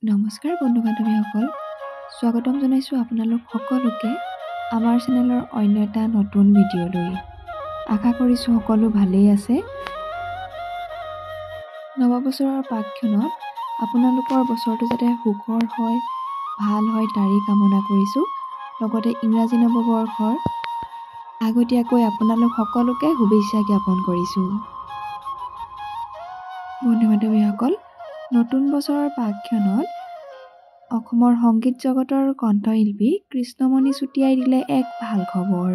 নমস্কাৰ বন্ধু-বান্ধৱীসকল, স্বাগতম জনাইছোঁ আপোনালোক সকলোকে আমাৰ চেনেলৰ অন্য এটা নতুন ভিডিঅ'লৈ। আশা কৰিছোঁ সকলো ভালেই আছে। নৱবছৰৰ পাকক্ষণত আপোনালোকৰ বছৰটো যাতে সুখৰ হয়, ভাল হয় তাৰে কামনা কৰিছোঁ। লগতে ইংৰাজী নৱবৰ্ষৰ আগতীয়াকৈ আপোনালোক সকলোকে শুভেচ্ছা জ্ঞাপন কৰিছোঁ। বন্ধু-বান্ধৱীসকল, নতুন বছৰৰ পাকক্ষণত অসমৰ সংগীত জগতৰ কণ্ঠশিল্পী কৃষ্ণমণি চুতীয়াই দিলে এক ভাল খবৰ।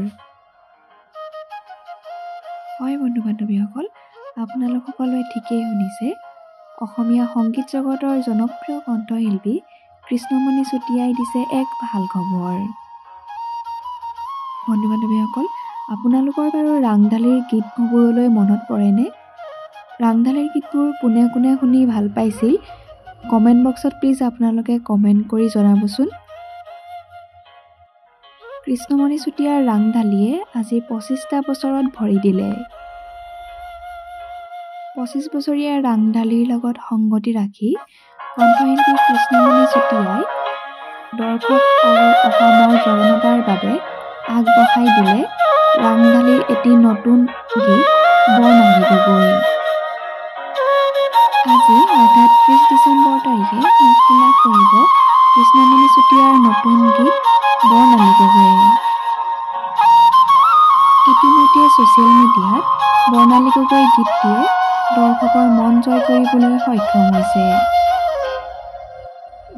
হয় বন্ধু-বান্ধৱীসকল, আপোনালোক সকলোৱে ঠিকেই শুনিছে। অসমীয়া সংগীত জগতৰ জনপ্ৰিয় কণ্ঠশিল্পী কৃষ্ণমণি চুতীয়াই দিছে এক ভাল খবৰ। বন্ধু-বান্ধৱীসকল, আপোনালোকৰ বাৰু ৰাংঢালীৰ গীতবোৰলৈ মনত পৰেনে? ৰাংঢালীৰ গীতবোৰ কোনে কোনে শুনি ভাল পাইছিল কমেণ্ট বক্সত প্লিজ আপোনালোকে কমেণ্ট কৰি জনাবচোন। কৃষ্ণমণি চুতীয়াৰ ৰাংঢালীয়ে আজি ২৫টা বছৰত ভৰি দিলে। ২৫ বছৰীয়া ৰাংঢালীৰ লগত সংগতি ৰাখি কণ্ঠশিল্পী কৃষ্ণমণি চুতীয়াই দৰ্শক আৰু অসমৰ জনতাৰ বাবে আগবঢ়াই দিলে ৰাংঢালীৰ এটি নতুন গীত বৰ্ণালী গগৈ। আজি অৰ্থাৎ ৩০ ডিচেম্বৰ তাৰিখে মুক্তি লাভ কৰিব কৃষ্ণমণি চুতীয়াৰ নতুন গীত বৰ্ণালী গগৈ। ইতিমধ্যে ছ'চিয়েল মিডিয়াত বৰ্ণালী গগৈ গীতটিয়ে দৰ্শকৰ মন জয় কৰিবলৈ সক্ষম হৈছে।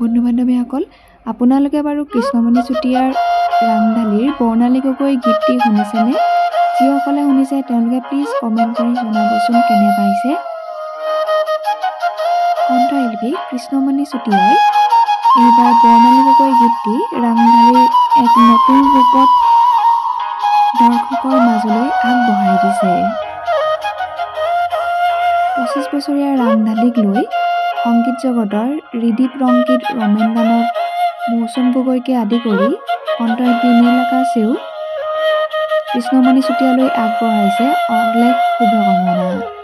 বন্ধু-বান্ধৱীসকল, আপোনালোকে বাৰু কৃষ্ণমণি চুতীয়াৰ ৰাংঢালীৰ বৰ্ণালী গগৈ গীতটি শুনিছেনে? যিসকলে শুনিছে তেওঁলোকে প্লিজ কমেণ্ট কৰি জনাবচোন কেনে পাইছে। কণ্ঠশিল্পী কৃষ্ণমণি চুতীয়াই এইবাৰ বৰ্ণালী গগৈ গীতটি ৰাংঢালীৰ এক নতুন ৰূপত দৰ্শকৰ মাজলৈ আগবঢ়াই দিছে। ২৫ বছৰীয়া ৰাংঢালীক লৈ সংগীত জগতৰ ৰিদীপ ৰংকিত, ৰমেন দানৱ, মৌচুম গগৈকে আদি কৰি কণ্ঠশিল্পী নীল আকাশেও কৃষ্ণমণি চুতীয়ালৈ আগবঢ়াইছে অলেখ শুভকামনা।